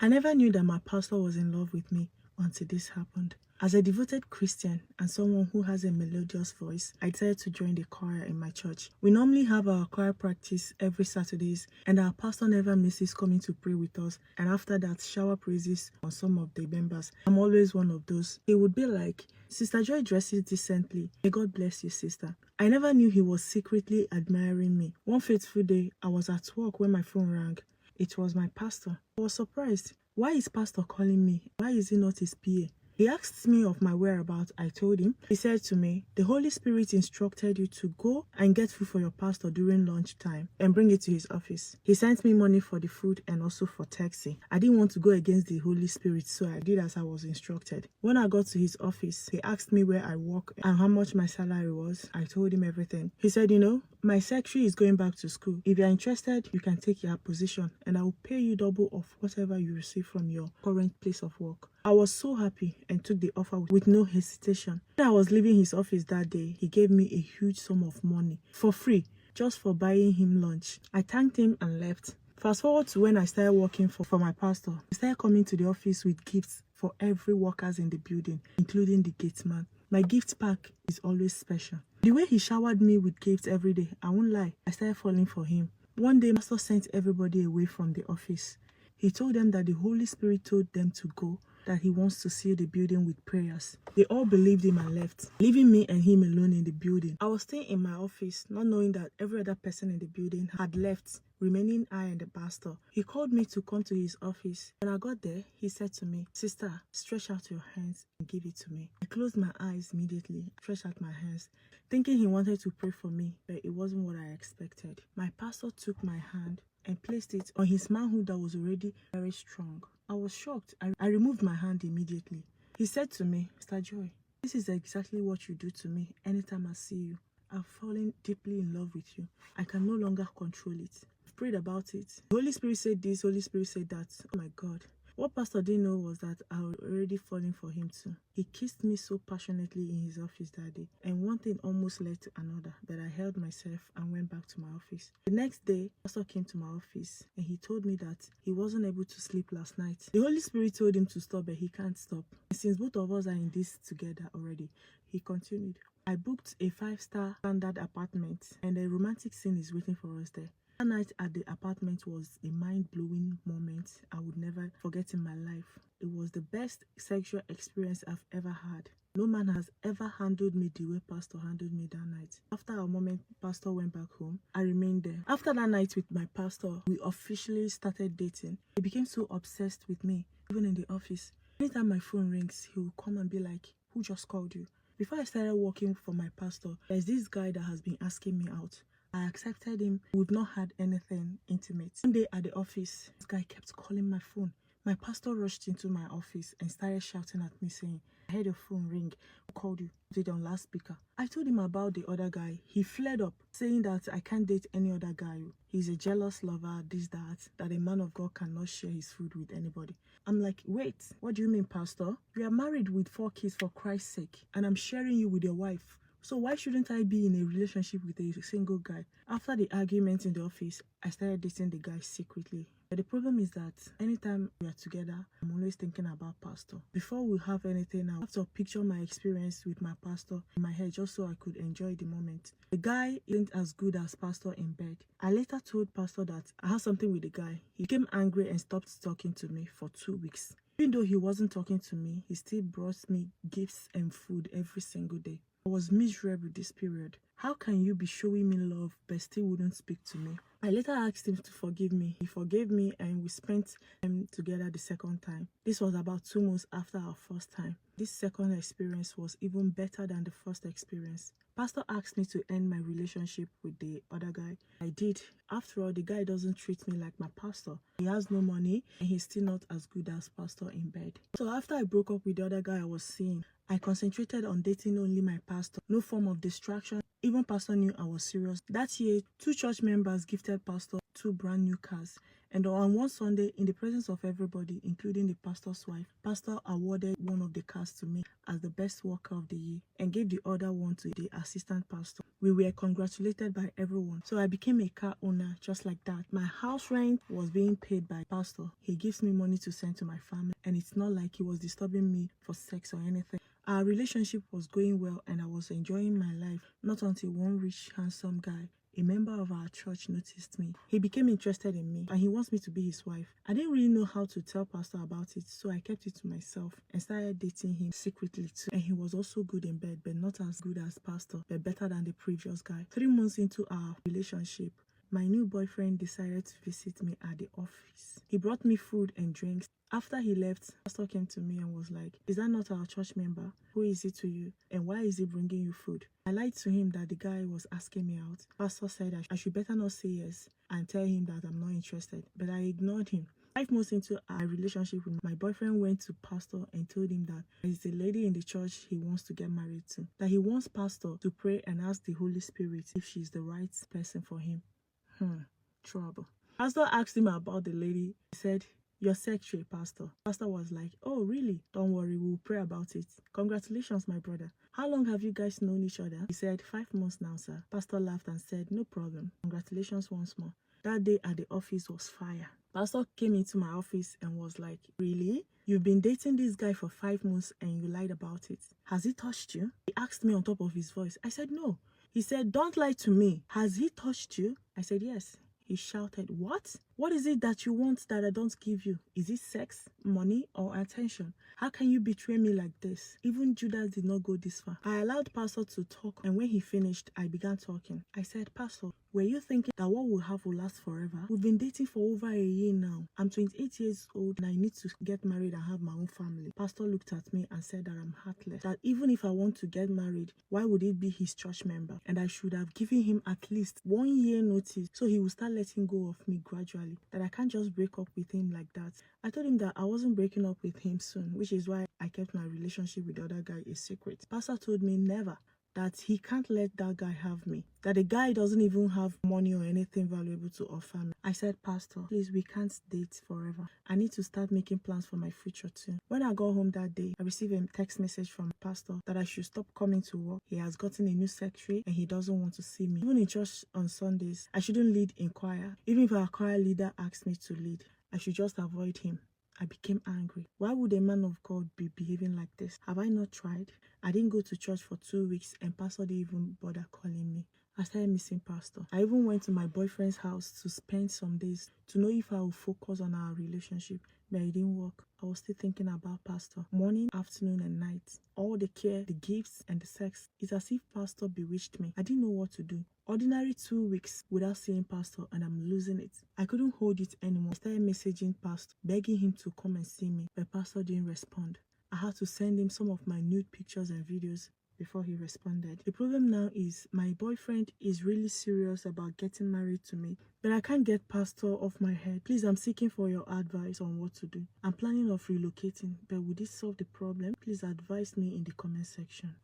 I never knew that my pastor was in love with me until this happened. As a devoted Christian and someone who has a melodious voice, I decided to join the choir in my church. We normally have our choir practice every Saturdays, and our pastor never misses coming to pray with us, and after that, shower praises on some of the members. I'm always one of those. He would be like, "Sister Joy dresses decently. May God bless you, sister." I never knew he was secretly admiring me. One fateful day, I was at work when my phone rang. It was my pastor. I was surprised. Why is pastor calling me? Why is he not his PA? He asked me of my whereabouts. I told him. He said to me, "The Holy Spirit instructed you to go and get food for your pastor during lunchtime and bring it to his office. He sent me money for the food and also for taxi." I didn't want to go against the Holy Spirit, so I did as I was instructed. When I got to his office, he asked me where I work and how much my salary was. I told him everything. He said, "My secretary is going back to school. If you're interested, you can take your position and I will pay you double of whatever you receive from your current place of work." I was so happy and took the offer with no hesitation. When I was leaving his office that day, he gave me a huge sum of money for free, just for buying him lunch. I thanked him and left. Fast forward to when I started working for my pastor. I started coming to the office with gifts for every workers in the building, including the gate man. My gift pack is always special. The way he showered me with gifts every day, I won't lie, I started falling for him. One day, Pastor sent everybody away from the office. He told them that the Holy Spirit told them to go, that he wants to seal the building with prayers. They all believed him and left, leaving me and him alone in the building. I was staying in my office, not knowing that every other person in the building had left, remaining I and the pastor. He called me to come to his office. When I got there, he said to me, "Sister, stretch out your hands and give it to me." I closed my eyes immediately, stretched out my hands, thinking he wanted to pray for me, but it wasn't what I expected. My pastor took my hand and placed it on his manhood that was already very strong. I was shocked. I removed my hand immediately. He said to me, "Mr. Joy, this is exactly what you do to me anytime I see you. I've fallen deeply in love with you. I can no longer control it. I've prayed about it. The Holy Spirit said this, Holy Spirit said that." Oh my God. What Pastor didn't know was that I was already falling for him too. He kissed me so passionately in his office that day, and one thing almost led to another, that I held myself and went back to my office. The next day, Pastor came to my office and he told me that he wasn't able to sleep last night. The Holy Spirit told him to stop, but he can't stop. And since both of us are in this together already, he continued. "I booked a 5-star standard apartment and a romantic scene is waiting for us there." That night at the apartment was a mind-blowing moment I would never forget in my life. It was the best sexual experience I've ever had. No man has ever handled me the way Pastor handled me that night. After a moment, Pastor went back home. I remained there. After that night with my pastor, we officially started dating. He became so obsessed with me, even in the office. Anytime my phone rings, he will come and be like, "Who just called you?" Before I started working for my pastor, there's this guy that has been asking me out. I accepted him. We've not had anything intimate. One day at the office, this guy kept calling my phone. My pastor rushed into my office and started shouting at me saying, "I heard your phone ring. Who called you? Put it on loudspeaker." I told him about the other guy. He flared up, saying that I can't date any other guy. He's a jealous lover, that a man of God cannot share his food with anybody. I'm like, "Wait, what do you mean, Pastor? You are married with 4 kids for Christ's sake, and I'm sharing you with your wife. So why shouldn't I be in a relationship with a single guy?" After the argument in the office, I started dating the guy secretly. But the problem is that anytime we are together, I'm always thinking about Pastor. Before we have anything, I have to picture my experience with my pastor in my head just so I could enjoy the moment. The guy isn't as good as Pastor in bed. I later told Pastor that I had something with the guy. He became angry and stopped talking to me for 2 weeks. Even though he wasn't talking to me, he still brought me gifts and food every single day. I was miserable this period. How can you be showing me love but still wouldn't speak to me? I later asked him to forgive me. He forgave me and we spent time together the second time. This was about 2 months after our first time. This second experience was even better than the first experience. Pastor asked me to end my relationship with the other guy. I did. After all, the guy doesn't treat me like my pastor. He has no money and he's still not as good as Pastor in bed. So after I broke up with the other guy I was seeing, I concentrated on dating only my pastor. No form of distraction. Even Pastor knew I was serious. That year, 2 church members gifted Pastor 2 brand new cars. And on one Sunday, in the presence of everybody, including the pastor's wife, pastor awarded one of the cars to me as the best worker of the year and gave the other one to the assistant pastor. We were congratulated by everyone. So I became a car owner just like that. My house rent was being paid by pastor. He gives me money to send to my family, and it's not like he was disturbing me for sex or anything. Our relationship was going well and I was enjoying my life, not until one rich, handsome guy, a member of our church, noticed me. He became interested in me and he wants me to be his wife. I didn't really know how to tell pastor about it, so I kept it to myself and started dating him secretly too. And he was also good in bed, but not as good as pastor, but better than the previous guy. 3 months into our relationship, my new boyfriend decided to visit me at the office. He brought me food and drinks. After he left, pastor came to me and was like, "Is that not our church member? Who is he to you? And why is he bringing you food?" I lied to him that the guy was asking me out. Pastor said I should better not say yes and tell him that I'm not interested, but I ignored him. 5 months into our relationship, my boyfriend went to pastor and told him that there's a lady in the church he wants to get married to, that he wants pastor to pray and ask the Holy Spirit if she's the right person for him. Trouble. Pastor asked him about the lady. He said, "Your secretary, pastor." Pastor was like, "Oh, really? Don't worry, we'll pray about it. Congratulations, my brother. How long have you guys known each other?" He said, 5 months now, sir." Pastor laughed and said, "No problem. Congratulations once more." That day at the office was fire. Pastor came into my office and was like, "Really? You've been dating this guy for 5 months and you lied about it. Has he touched you?" He asked me on top of his voice. I said, "No." He said, "Don't lie to me. Has he touched you?" I said, "Yes." He shouted, "What? What is it that you want that I don't give you? Is it sex, money, or attention? How can you betray me like this?" Even Judas did not go this far. I allowed pastor to talk, and when he finished, I began talking. I said, "Pastor, were you thinking that what we have will last forever? We've been dating for over a year now. I'm 28 years old and I need to get married and have my own family." Pastor looked at me and said that I'm heartless, that even if I want to get married, why would it be his church member? And I should have given him at least 1 year notice so he will start letting go of me gradually, that I can't just break up with him like that. I told him that I wasn't breaking up with him soon, which is why I kept my relationship with the other guy a secret. Pastor told me never, that he can't let that guy have me, that the guy doesn't even have money or anything valuable to offer me. I said, "Pastor, please, we can't date forever. I need to start making plans for my future too." When I got home that day, I received a text message from pastor that I should stop coming to work. He has gotten a new secretary and he doesn't want to see me. Even in church on Sundays, I shouldn't lead in choir. Even if our choir leader asks me to lead, I should just avoid him. I became angry. Why would a man of God be behaving like this? Have I not tried? I didn't go to church for 2 weeks and pastor didn't even bother calling me. I started missing pastor. I even went to my boyfriend's house to spend some days to know if I would focus on our relationship, but it didn't work. I was still thinking about pastor. Morning, afternoon, and night. All the care, the gifts, and the sex. It's as if pastor bewitched me. I didn't know what to do. Ordinary 2 weeks without seeing pastor and I'm losing it. I couldn't hold it anymore. I started messaging pastor, begging him to come and see me, but pastor didn't respond. I had to send him some of my nude pictures and videos before he responded. The problem now is my boyfriend is really serious about getting married to me, but I can't get pastor off my head. Please, I'm seeking for your advice on what to do. I'm planning of relocating, but would this solve the problem? Please advise me in the comment section.